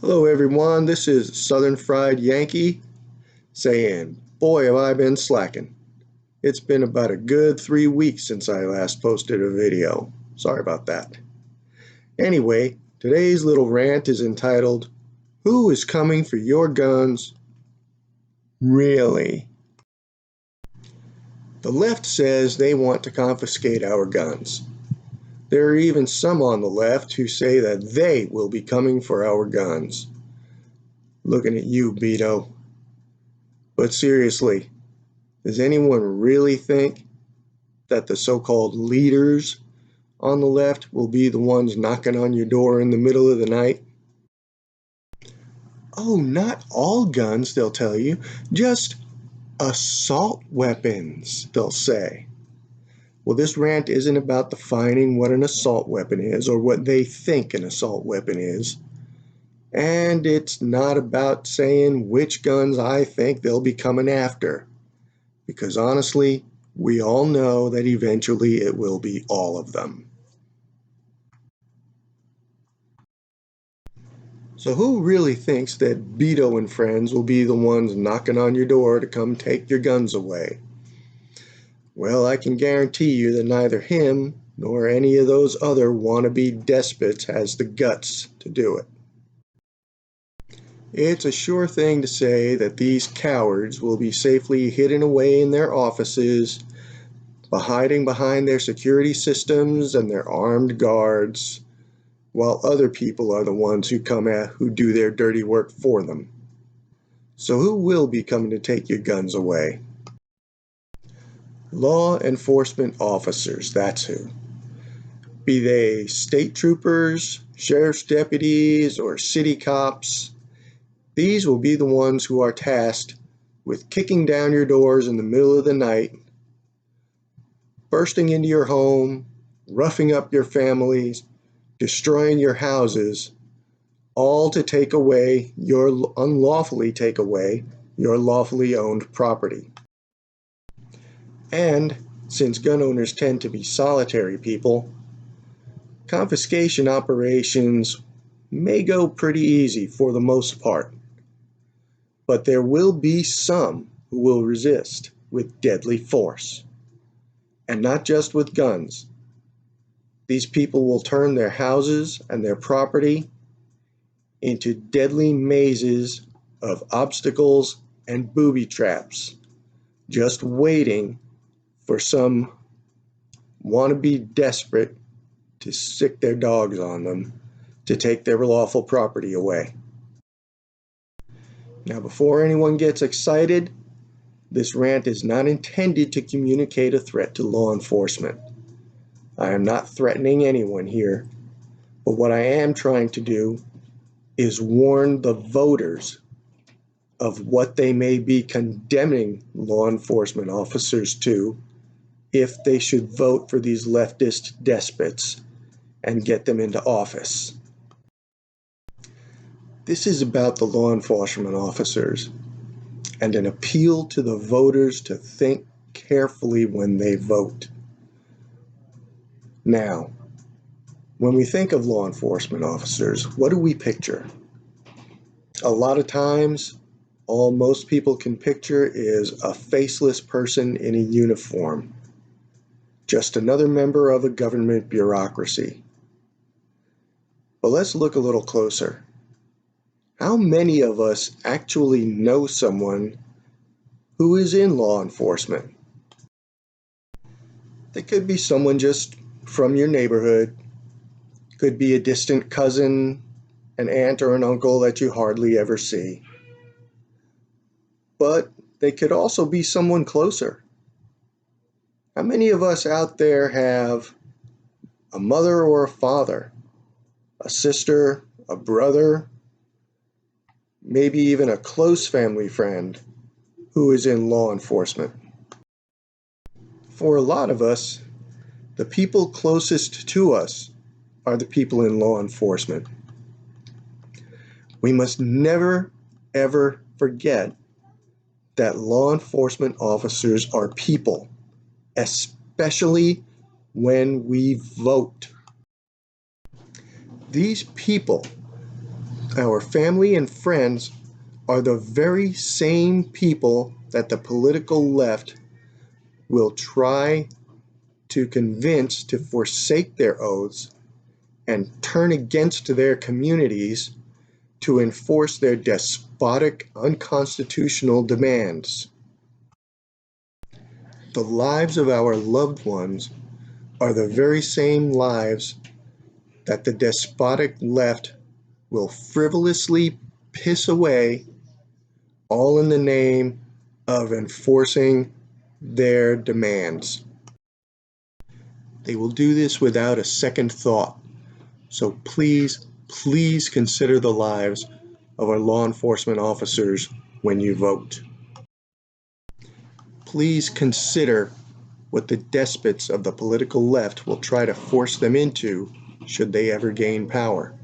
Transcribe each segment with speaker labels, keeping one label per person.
Speaker 1: Hello everyone, this is Southern Fried Yankee saying, boy have I been slacking. It's been about a good 3 weeks since I last posted a video. Sorry about that. Anyway, today's little rant is entitled, Who is Coming for Your Guns? Really? The left says they want to confiscate our guns. There are even some on the left who say that they will be coming for our guns. Looking at you, Beto. But seriously, does anyone really think that the so-called leaders on the left will be the ones knocking on your door in the middle of the night? Oh, not all guns, they'll tell you, just assault weapons, they'll say. Well, this rant isn't about defining what an assault weapon is or what they think an assault weapon is. And it's not about saying which guns I think they'll be coming after. Because honestly, we all know that eventually it will be all of them. So who really thinks that Beto and friends will be the ones knocking on your door to come take your guns away? Well, I can guarantee you that neither him nor any of those other wannabe despots has the guts to do it. It's a sure thing to say that these cowards will be safely hidden away in their offices, hiding behind their security systems and their armed guards, while other people are the ones who do their dirty work for them. So who will be coming to take your guns away? Law enforcement officers, that's who. Be they state troopers, sheriff's deputies, or city cops, these will be the ones who are tasked with kicking down your doors in the middle of the night, bursting into your home, roughing up your families, destroying your houses, all to unlawfully take away your lawfully owned property. And since gun owners tend to be solitary people, confiscation operations may go pretty easy for the most part. But there will be some who will resist with deadly force. And not just with guns. These people will turn their houses and their property into deadly mazes of obstacles and booby traps, just waiting for some wannabe desperate to sick their dogs on them to take their lawful property away. Now, before anyone gets excited, this rant is not intended to communicate a threat to law enforcement. I am not threatening anyone here, but what I am trying to do is warn the voters of what they may be condemning law enforcement officers to if they should vote for these leftist despots and get them into office. This is about the law enforcement officers and an appeal to the voters to think carefully when they vote. Now, when we think of law enforcement officers, what do we picture? A lot of times, all most people can picture is a faceless person in a uniform, just another member of a government bureaucracy. But let's look a little closer. How many of us actually know someone who is in law enforcement? They could be someone just from your neighborhood, could be a distant cousin, an aunt or an uncle that you hardly ever see. But they could also be someone closer. How many of us out there have a mother or a father, a sister, a brother, maybe even a close family friend who is in law enforcement? For a lot of us, the people closest to us are the people in law enforcement. We must never, ever forget that law enforcement officers are people, especially when we vote. These people Our family and friends are the very same people that the political left will try to convince to forsake their oaths and turn against their communities to enforce their despotic, unconstitutional demands. The lives of our loved ones are the very same lives that the despotic left will frivolously piss away, all in the name of enforcing their demands. They will do this without a second thought. So please, please consider the lives of our law enforcement officers when you vote. Please consider what the despots of the political left will try to force them into should they ever gain power.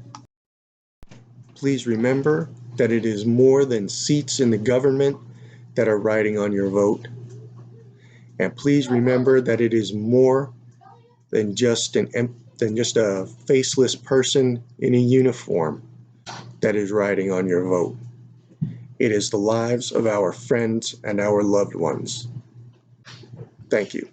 Speaker 1: Please remember that it is more than seats in the government that are riding on your vote. And please remember that it is more than just a faceless person in a uniform that is riding on your vote. It is the lives of our friends and our loved ones. Thank you.